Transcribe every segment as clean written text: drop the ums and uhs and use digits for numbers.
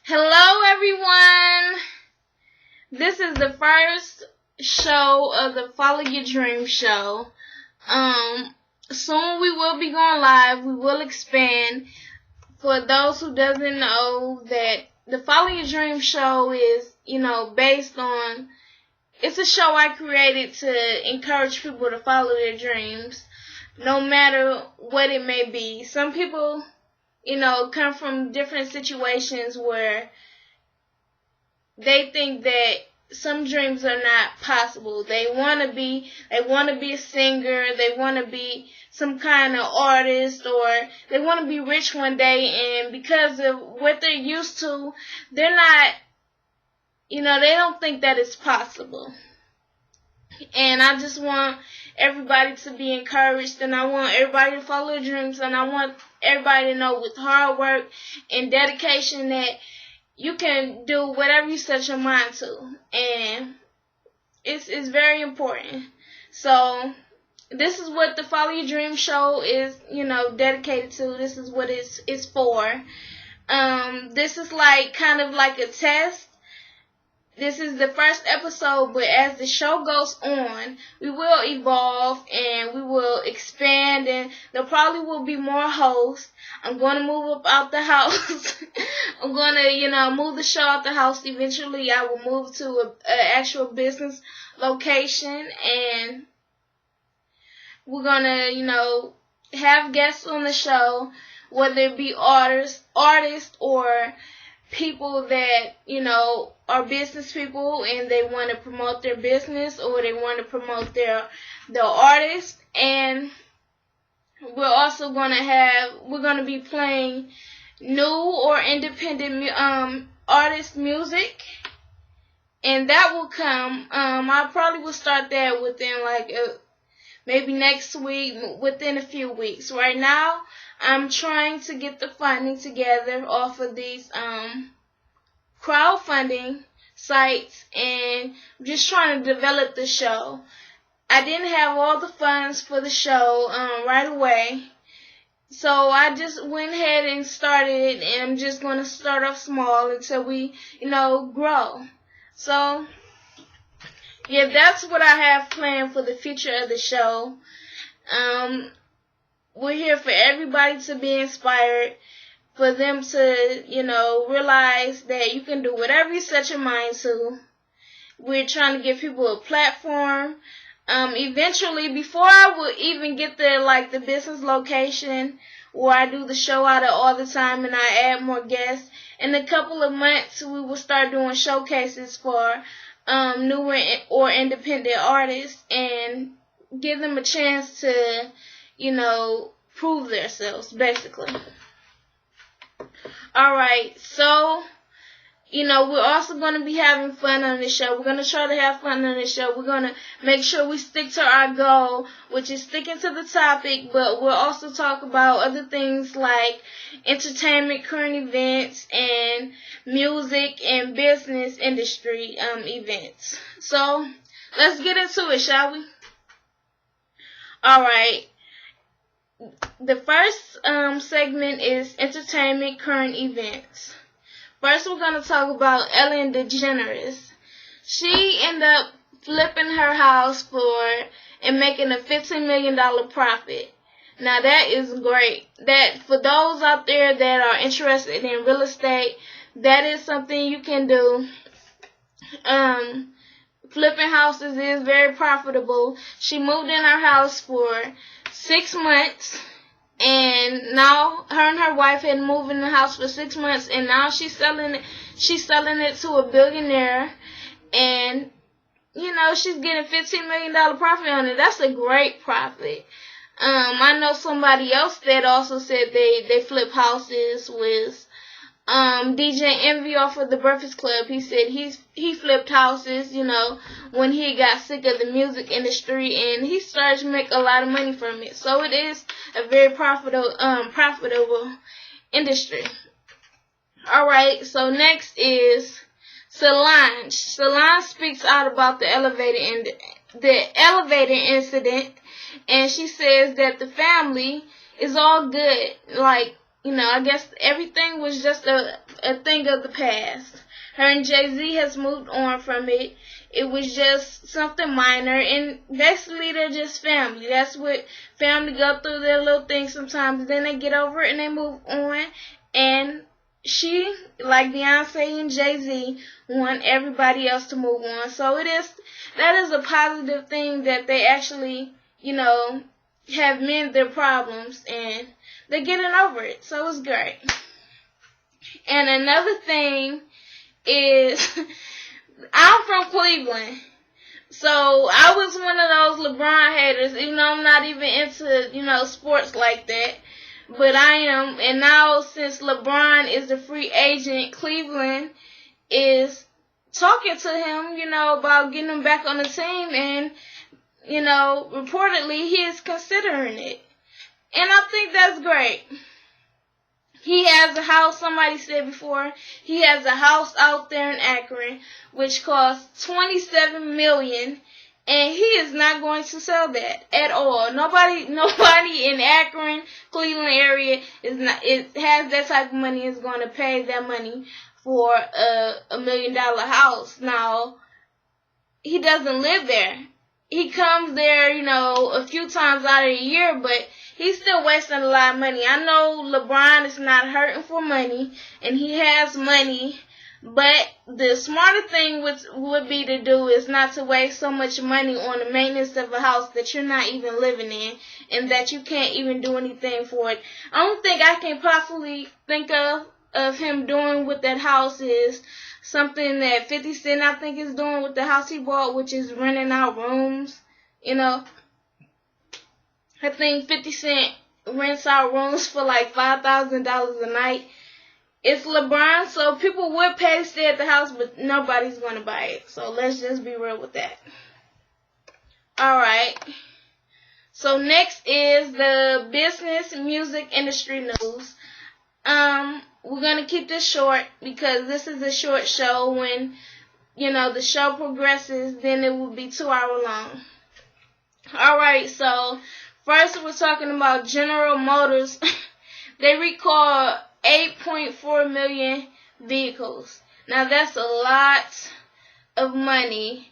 Hello, everyone. This is the first show of the Follow Your Dream show. Soon we will be going live. We will expand. For those who doesn't know, that the Follow Your Dream show is, based on. It's a show I created to encourage people to follow their dreams, no matter what it may be. Some people, come from different situations where they think that some dreams are not possible. They want to be a singer, they want to be some kind of artist, or they want to be rich one day, and because of what they're used to, they're not, they don't think that it's possible. And I just want everybody to be encouraged, and I want everybody to follow their dreams, and I want everybody to know with hard work and dedication that you can do whatever you set your mind to, and it's very important. So this is what the Follow Your Dream show is, dedicated to. This is what it's for. This is kind of like a test. This is the first episode, but as the show goes on, we will evolve and we will expand, and there probably will be more hosts. I'm going to move up out the house. I'm going to, move the show out the house. Eventually, I will move to an actual business location, and we're going to, have guests on the show, whether it be artists or people that, are business people and they want to promote their business, or they want to promote their artist. And we're also going to be playing new or independent artist music, and that will come. I probably will start that within maybe next week, within a few weeks. Right now, I'm trying to get the funding together off of these crowdfunding sites, and I'm just trying to develop the show. I didn't have all the funds for the show right away, so I just went ahead and started it, and I'm just going to start off small until we, grow. So, yeah, that's what I have planned for the future of the show. We're here for everybody to be inspired, for them to, realize that you can do whatever you set your mind to. We're trying to give people a platform. Eventually, before I will even get the business location where I do the show out of all the time and I add more guests, in a couple of months we will start doing showcases for newer or independent artists and give them a chance to, prove themselves, basically. Alright, so, we're also going to be having fun on this show. We're going to try to have fun on this show. We're going to make sure we stick to our goal, which is sticking to the topic, but we'll also talk about other things like entertainment, current events, and music and business industry events. So, let's get into it, shall we? Alright. The first segment is entertainment, current events. First, we're going to talk about Ellen DeGeneres. She ended up flipping her house and making a $15 million profit. Now, that is great. That for those out there that are interested in real estate, that is something you can do. Flipping houses is very profitable. She moved in her house for 6 months, and now her and her wife had moved in the house for 6 months, and now she's selling it to a billionaire, and she's getting $15 million profit on it. That's a great profit. I know somebody else that also said they flip houses with DJ Envy off of the Breakfast Club. He said he flipped houses, when he got sick of the music industry, and he started to make a lot of money from it. So it is a very profitable industry. Alright, so next is Solange. Solange speaks out about the elevator incident, and she says that the family is all good. I guess everything was just a thing of the past. Her and Jay-Z has moved on from it. It was just something minor, and basically they're just family. That's what family go through, their little things sometimes. Then they get over it and they move on. And she, like Beyonce and Jay-Z, want everybody else to move on. So that is a positive thing that they actually, have mended their problems and they're getting over it. So it's great. And another thing is, I'm from Cleveland. So I was one of those LeBron haters, even though I'm not even into, sports like that. But I am. And now since LeBron is a free agent, Cleveland is talking to him, about getting him back on the team. And, reportedly he is considering it. And I think that's great. He has a house, somebody said before, he has a house out there in Akron, which costs $27 million, and he is not going to sell that at all. Nobody in Akron, Cleveland area has that type of money, is going to pay that money for a $1 million house. Now, he doesn't live there. He comes there, a few times out of the year, but he's still wasting a lot of money. I know LeBron is not hurting for money, and he has money, but the smarter thing would be to do is not to waste so much money on the maintenance of a house that you're not even living in and that you can't even do anything for it. I don't think I can possibly think of him doing with that house is something that 50 Cent, I think, is doing with the house he bought, which is renting out rooms. I think 50 Cent rents out rooms for like $5,000 a night. It's LeBron, so people would pay to stay at the house, but nobody's going to buy it. So let's just be real with that. Alright. So next is the business music industry news. We're going to keep this short because this is a short show. When, the show progresses, then it will be 2 hours long. Alright, so first we're talking about General Motors. They recalled 8.4 million vehicles. Now that's a lot of money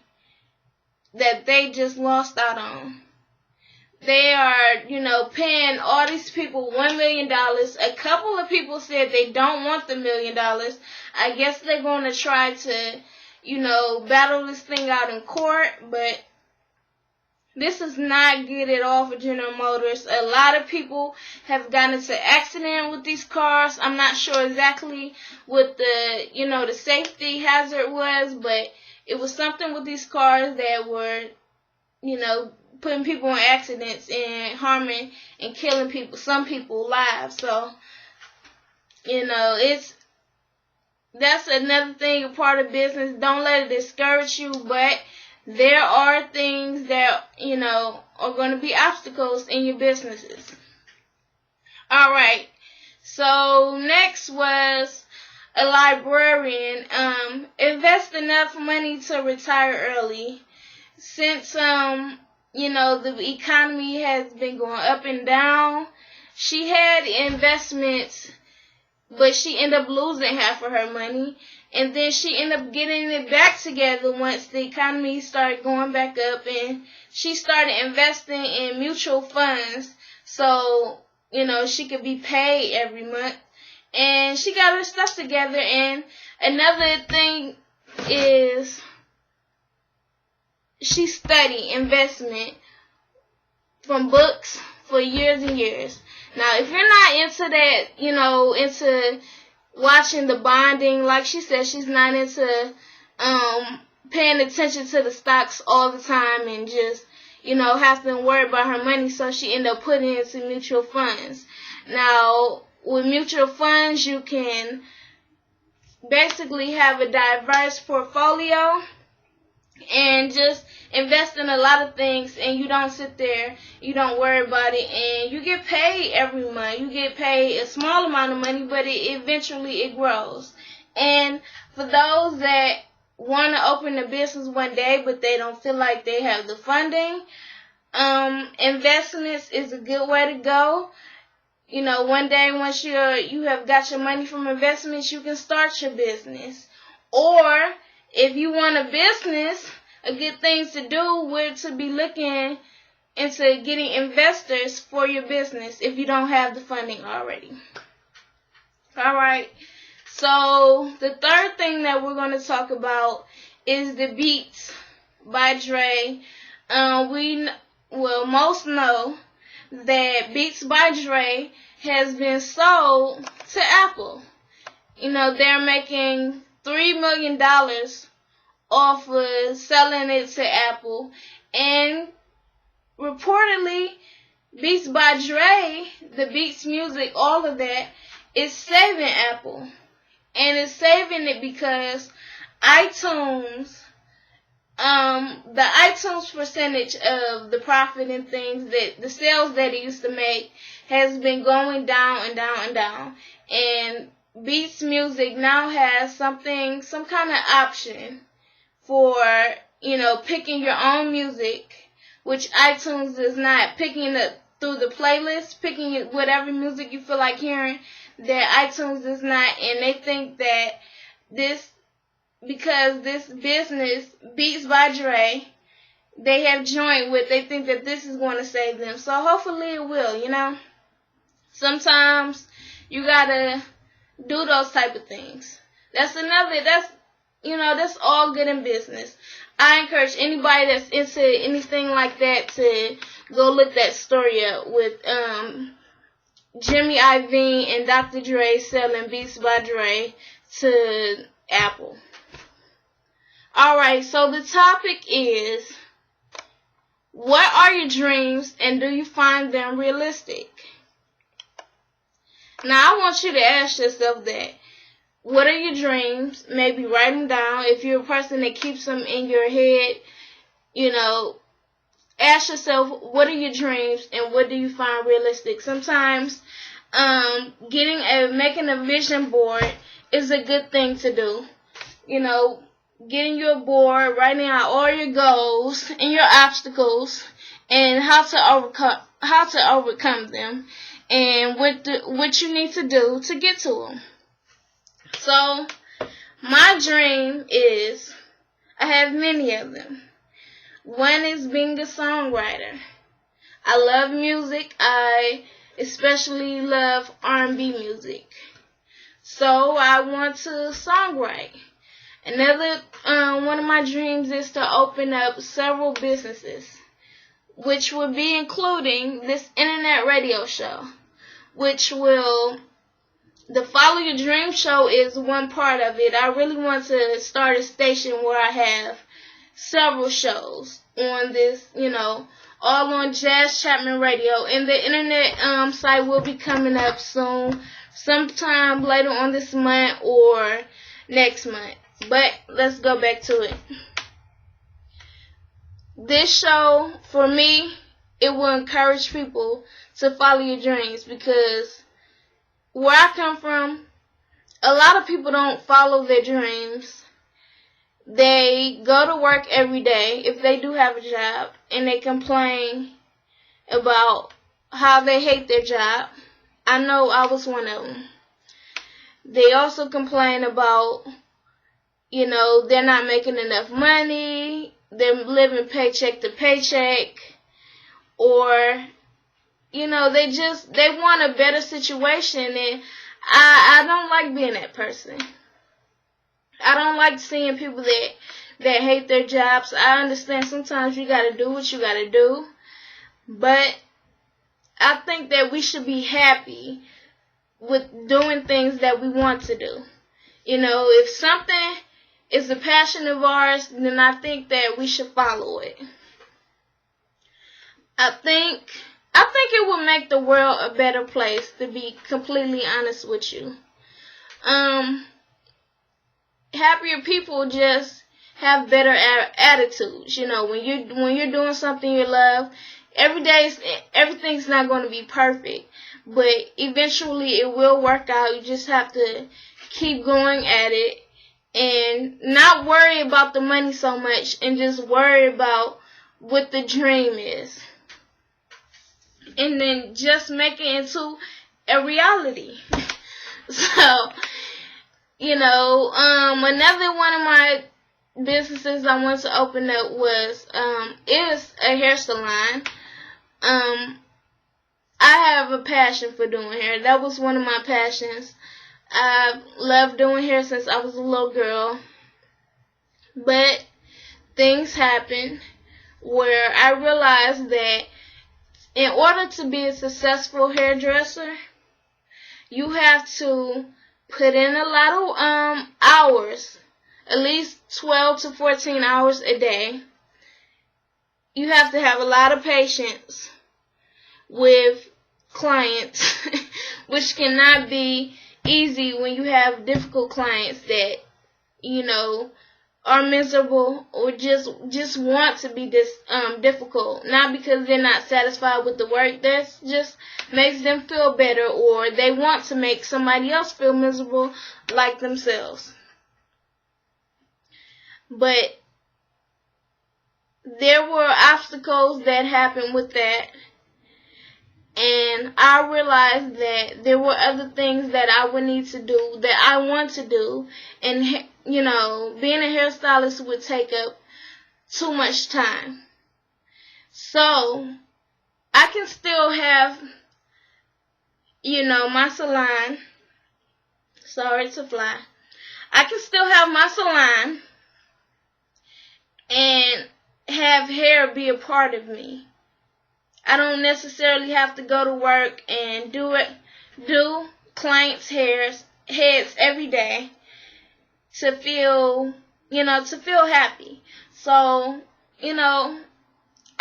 that they just lost out on. They are, paying all these people $1 million. A couple of people said they don't want the $1 million. I guess they're going to try to, battle this thing out in court, but this is not good at all for General Motors. A lot of people have gotten into accident with these cars. I'm not sure exactly what the, the safety hazard was, but it was something with these cars that were, putting people in accidents and harming and killing people, some people's lives. So, that's another thing, a part of business. Don't let it discourage you, but there are things that, are going to be obstacles in your businesses. Alright, so next was a librarian. Invest enough money to retire early. Since, the economy has been going up and down, she had investments, but she ended up losing half of her money. And then she ended up getting it back together once the economy started going back up, and she started investing in mutual funds so, she could be paid every month. And she got her stuff together. And another thing is she studied investment from books for years and years. Now, if you're not into that, into watching the bonding, like she said, she's not into paying attention to the stocks all the time and just, have to worry about her money, so she ended up putting it into mutual funds. Now, with mutual funds, you can basically have a diverse portfolio and just invest in a lot of things, and you don't sit there, you don't worry about it, and you get paid every month. You get paid a small amount of money, but eventually it grows. And for those that want to open a business one day, but they don't feel like they have the funding, investments is a good way to go. One day once you have got your money from investments, you can start your business. Or if you want a business, a good thing to do would to be looking into getting investors for your business if you don't have the funding already. Alright, so the third thing that we're going to talk about is the Beats by Dre. Most know that Beats by Dre has been sold to Apple. They're making $3 million off of selling it to Apple. And reportedly, Beats by Dre, the Beats music, all of that, is saving Apple. And it's saving it because iTunes, the iTunes percentage of the profit and things, that the sales that it used to make, has been going down and down and down. And Beats Music now has some kind of option for, picking your own music, which iTunes is not, picking it through the playlist, picking whatever music you feel like hearing, that iTunes is not. And they think that because this business, Beats by Dre, they have joined with, they think that this is going to save them. So hopefully it will, Sometimes you gotta do those type of things. That's all good in business. I encourage anybody that's into anything like that to go look that story up with Jimmy Iovine and Dr. Dre selling Beats by Dre to Apple. Alright, so the topic is, what are your dreams and do you find them realistic? Now, I want you to ask yourself that. What are your dreams? Maybe write them down. If you're a person that keeps them in your head, ask yourself, what are your dreams and what do you find realistic? Sometimes making a vision board is a good thing to do. Getting your board, writing out all your goals and your obstacles and how to overcome them, and what you need to do to get to them. So, my dream is, I have many of them. One is being a songwriter. I love music. I especially love R&B music. So, I want to songwrite. Another one of my dreams is to open up several businesses, which will be including this internet radio show, the Follow Your Dream show is one part of it. I really want to start a station where I have several shows on this, all on Jazz Chapman Radio. And the internet site will be coming up soon, sometime later on this month or next month. But let's go back to it. This show, for me, it will encourage people to follow your dreams, because where I come from, a lot of people don't follow their dreams. They go to work every day, if they do have a job, and they complain about how they hate their job. I know I was one of them. They also complain about, they're not making enough money, they're living paycheck to paycheck, or they want a better situation, and I don't like being that person. I don't like seeing people that hate their jobs. I understand sometimes you gotta do what you gotta do, but I think that we should be happy with doing things that we want to do. If something is a passion of ours, then I think that we should follow it. I think it will make the world a better place, to be completely honest with you. Happier people just have better attitudes. When you're doing something you love, everything's not going to be perfect, but eventually it will work out. You just have to keep going at it and not worry about the money so much, and just worry about what the dream is. And then just make it into a reality. So, another one of my businesses I want to open up is a hair salon. I have a passion for doing hair. That was one of my passions. I've loved doing hair since I was a little girl. But things happened where I realized that in order to be a successful hairdresser, you have to put in a lot of hours, at least 12 to 14 hours a day. You have to have a lot of patience with clients, which cannot be easy when you have difficult clients that, are miserable or just want to be difficult, not because they're not satisfied with the work. That just makes them feel better, or they want to make somebody else feel miserable like themselves. But there were obstacles that happened with that, and I realized that there were other things that I would need to do, that I want to do, and being a hairstylist would take up too much time. So I can still have, my salon. Sorry to fly. I can still have my salon and have hair be a part of me. I don't necessarily have to go to work and do clients' heads every day to feel happy. So,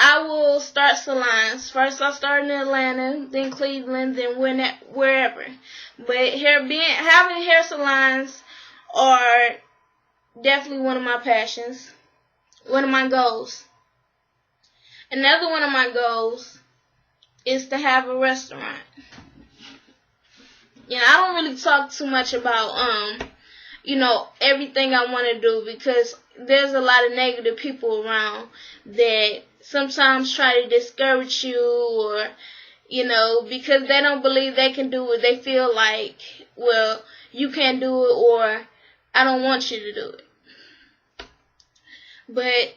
I will start salons. First I started in Atlanta, then Cleveland, then wherever. But having hair salons are definitely one of my passions, one of my goals. Another one of my goals is to have a restaurant. I don't really talk too much about everything I want to do, because there's a lot of negative people around that sometimes try to discourage you, or because they don't believe they can do it, they feel like, well, you can't do it, or I don't want you to do it. But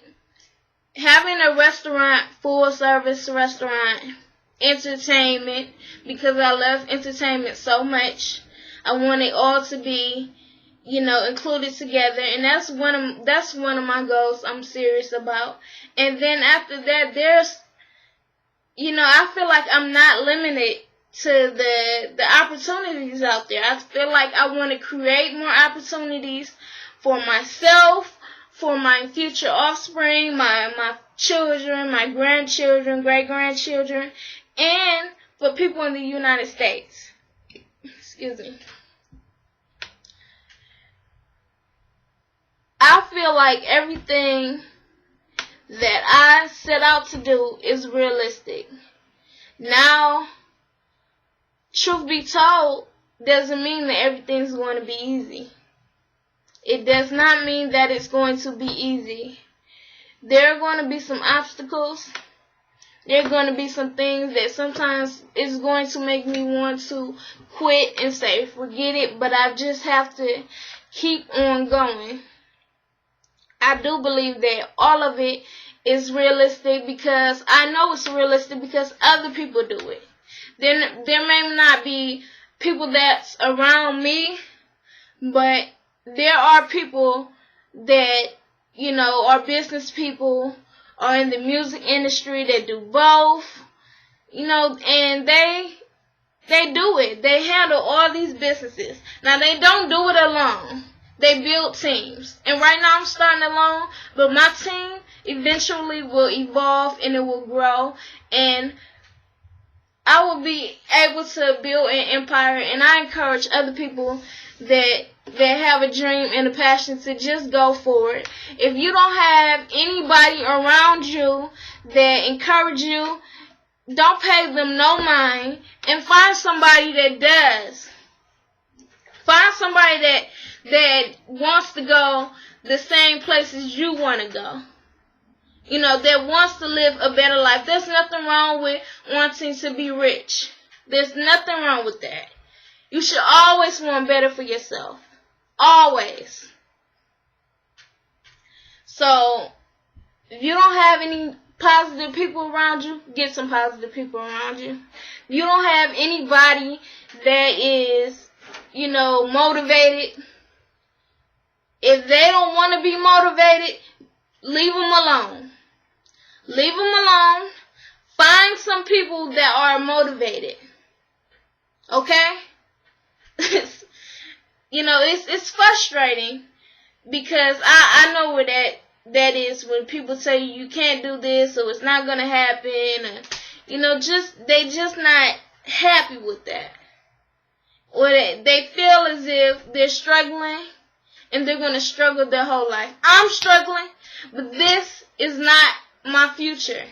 having a restaurant, full service restaurant, entertainment, because I love entertainment so much, I want it all to be, included together, and that's one of my goals I'm serious about. And then after that, there's, I feel like I'm not limited to the opportunities out there. I feel like I want to create more opportunities for myself, for my future offspring, my children, my grandchildren, great-grandchildren, and for people in the United States. Excuse me. I feel like everything that I set out to do is realistic. Now, truth be told, doesn't mean that everything's going to be easy. It does not mean that it's going to be easy. There are going to be some obstacles. There are going to be some things that sometimes is going to make me want to quit and say, forget it, but I just have to keep on going. I do believe that all of it is realistic, because I know it's realistic because other people do it. There may not be people that's around me, but there are people that, are business people, or in the music industry that do both, and they do it. They handle all these businesses. Now, they don't do it alone. They build teams. And right now I'm starting alone, but my team eventually will evolve and it will grow, and I will be able to build an empire. And I encourage other people that have a dream and a passion to just go for it. If you don't have anybody around you that encourage you, don't pay them no mind, and find somebody that does. Find somebody that wants to go the same places you want to go. That wants to live a better life. There's nothing wrong with wanting to be rich. There's nothing wrong with that. You should always want better for yourself. Always. So, if you don't have any positive people around you, get some positive people around you. If you don't have anybody that is, motivated, if they don't want to be motivated, leave them alone. Leave them alone. Find some people that are motivated. Okay? It's frustrating because I know where that is when people tell you can't do this or it's not gonna happen. They just not happy with that. Or they feel as if they're struggling and they're gonna struggle their whole life. I'm struggling, but this is not my future.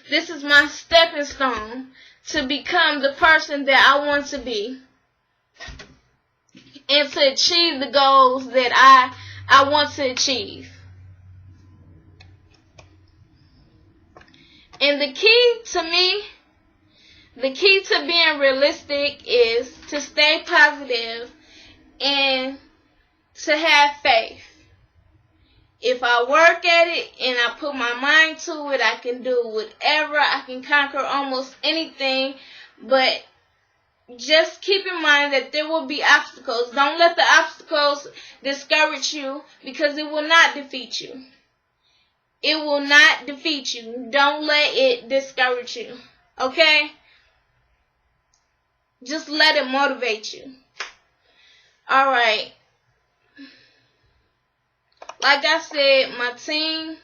This is my stepping stone to become the person that I want to be and to achieve the goals that I want to achieve. And the key to being realistic is to stay positive and to have faith. If I work at it and I put my mind to it, I can do whatever. I can conquer almost anything. But just keep in mind that there will be obstacles. Don't let the obstacles discourage you, because it will not defeat you. It will not defeat you. Don't let it discourage you. Okay? Just let it motivate you. Alright. Like I said, my team,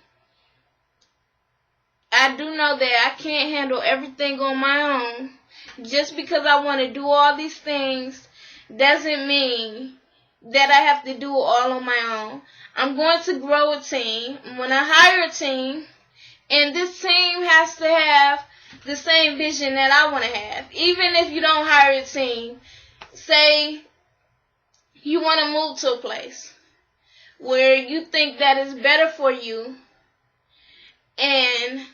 I do know that I can't handle everything on my own. Just because I want to do all these things doesn't mean that I have to do it all on my own. I'm going to grow a team. I'm going to hire a team, and this team has to have the same vision that I want to have. Even if you don't hire a team, say you want to move to a place where you think that is better for you, and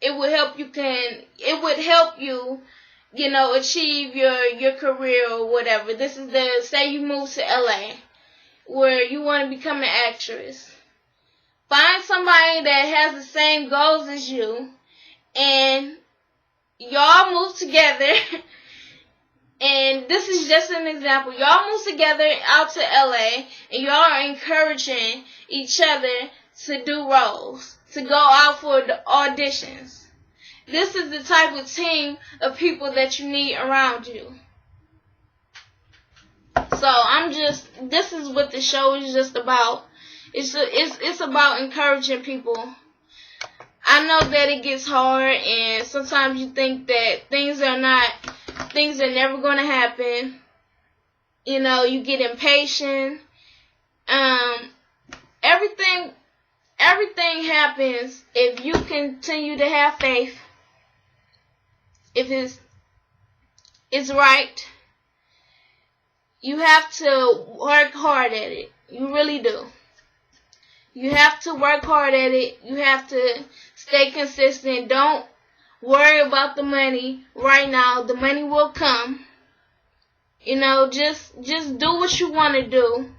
it would help you achieve your career or whatever. This is say you move to LA where you want to become an actress. Find somebody that has the same goals as you, and y'all move together. And this is just an example. Y'all move together out to LA, and y'all are encouraging each other to do roles, to go out for the auditions. This is the type of team of people that you need around you. So this is what the show is just about. It's about encouraging people. I know that it gets hard, and sometimes you think that things are never going to happen. You get impatient. Everything happens if you continue to have faith. If it's right, you have to work hard at it. You really do. You have to work hard at it. You have to stay consistent. Don't worry about the money right now. The money will come. Just do what you want to do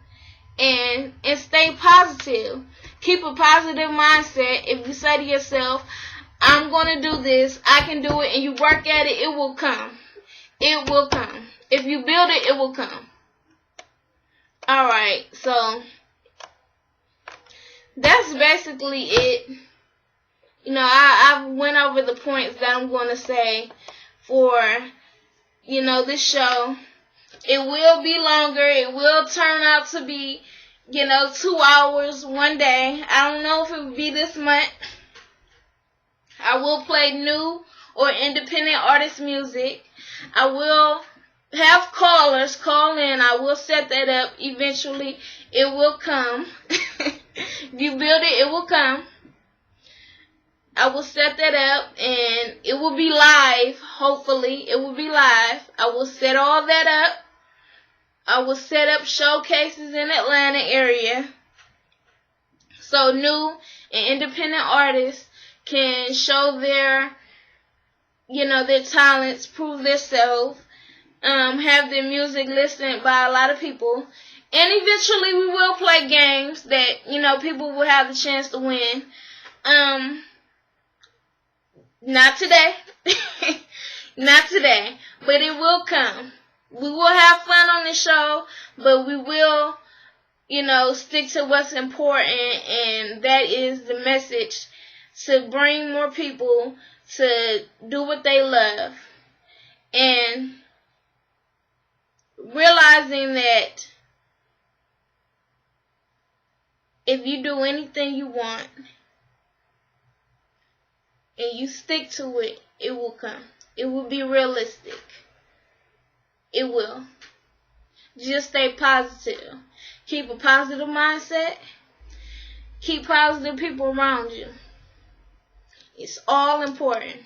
and stay positive. Keep a positive mindset. If you say to yourself, I'm going to do this, I can do it, and you work at it, it will come. It will come. If you build it, it will come. Alright, so that's basically it. I went over the points that I'm going to say for, this show. It will be longer. It will turn out to be, 2 hours one day. I don't know if it will be this month. I will play new or independent artist music. I will have callers call in. I will set that up. Eventually, it will come. If you build it, it will come. I will set that up, and it will be live. Hopefully, it will be live. I will set all that up. I will set up showcases in Atlanta area, so new and independent artists can show their their talents, prove themselves, have their music listened by a lot of people. And eventually we will play games that, people will have the chance to win. Not today. Not today. But it will come. We will have fun on the show, but we will, stick to what's important, and that is the message, to bring more people to do what they love. And realizing that if you do anything you want and you stick to it, it will come. It will be realistic. It will. Just stay positive. Keep a positive mindset. Keep positive people around you. It's all important.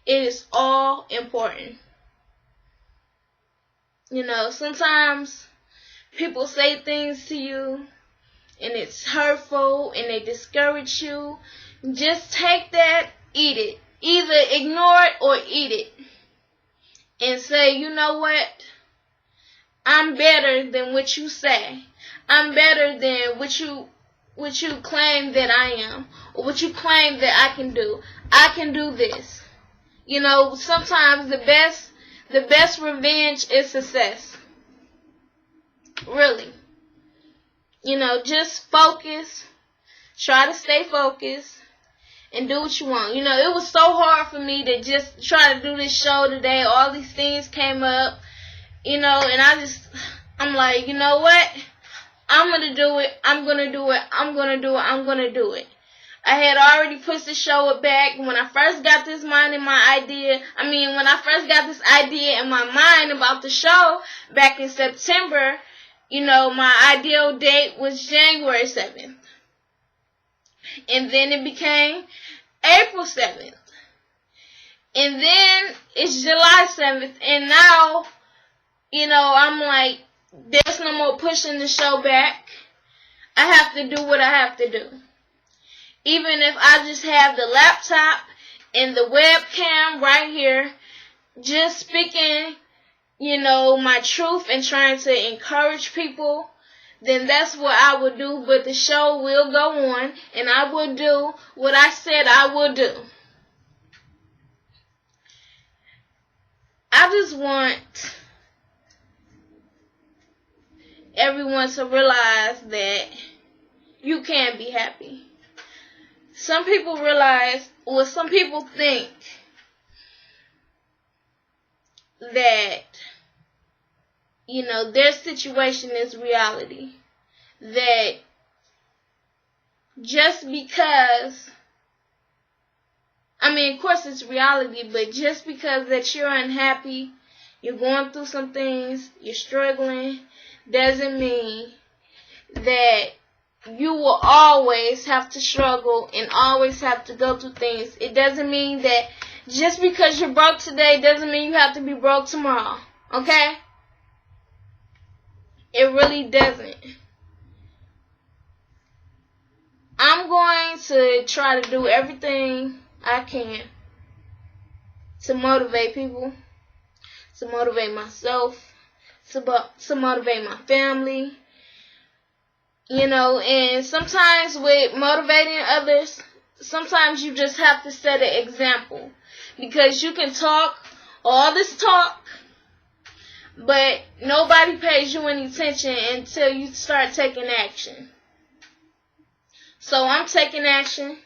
It is all important. Sometimes people say things to you and it's hurtful and they discourage you. Just take that, eat it. Either ignore it or eat it. And say, you know what? I'm better than what you say. I'm better than what you claim that I am, or what you claim that I can do. I can do this. Sometimes the best revenge is success. Really. Just focus. Try to stay focused. And do what you want. It was so hard for me to just try to do this show today. All these things came up. And I'm like, you know what? I'm going to do it. I'm going to do it. I'm going to do it. I'm going to do it. I had already pushed the show back. When I first got this when I first got this idea in my mind about the show back in September, my ideal date was January 7th. And then it became April 7th. And then it's July 7th. And now, I'm like, there's no more pushing the show back. I have to do what I have to do. Even if I just have the laptop and the webcam right here, just speaking, my truth and trying to encourage people, then that's what I would do. But the show will go on, and I will do what I said I would do. I just want everyone to realize that you can be happy. Some people some people think that, their situation is reality. That just because, of course it's reality, but just because that you're unhappy, you're going through some things, you're struggling, doesn't mean that you will always have to struggle and always have to go through things. It doesn't mean that just because you're broke today doesn't mean you have to be broke tomorrow. Okay? It really doesn't. I'm going to try to do everything I can to motivate people, to motivate myself, to motivate my family. And sometimes with motivating others, sometimes you just have to set an example. Because you can talk all this talk, but nobody pays you any attention until you start taking action. So I'm taking action,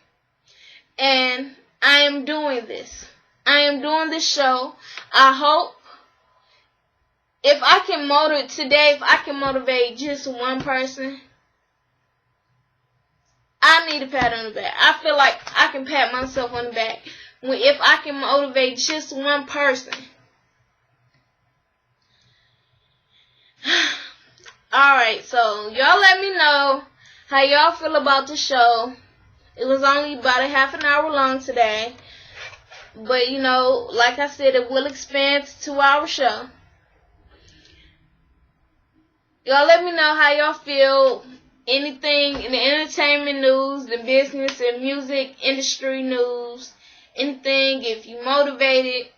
and I am doing this. I am doing this show. I hope if I can motivate just one person, I need a pat on the back. I feel like I can pat myself on the back if I can motivate just one person. Alright, so y'all let me know how y'all feel about the show. It was only about a half an hour long today. But, like I said, it will expand to 2-hour show. Y'all let me know how y'all feel. Anything in the entertainment news, the business and music industry news, anything, if you motivated,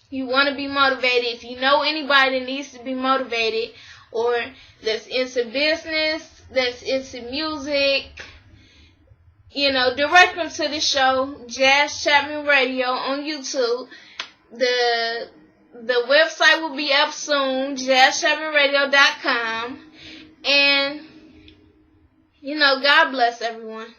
you want to be motivated, if you know anybody that needs to be motivated, or that's into business, that's into music, direct them to the show, Jazz Chapman Radio on YouTube. The website will be up soon, jazzchapmanradio.com. And, God bless everyone.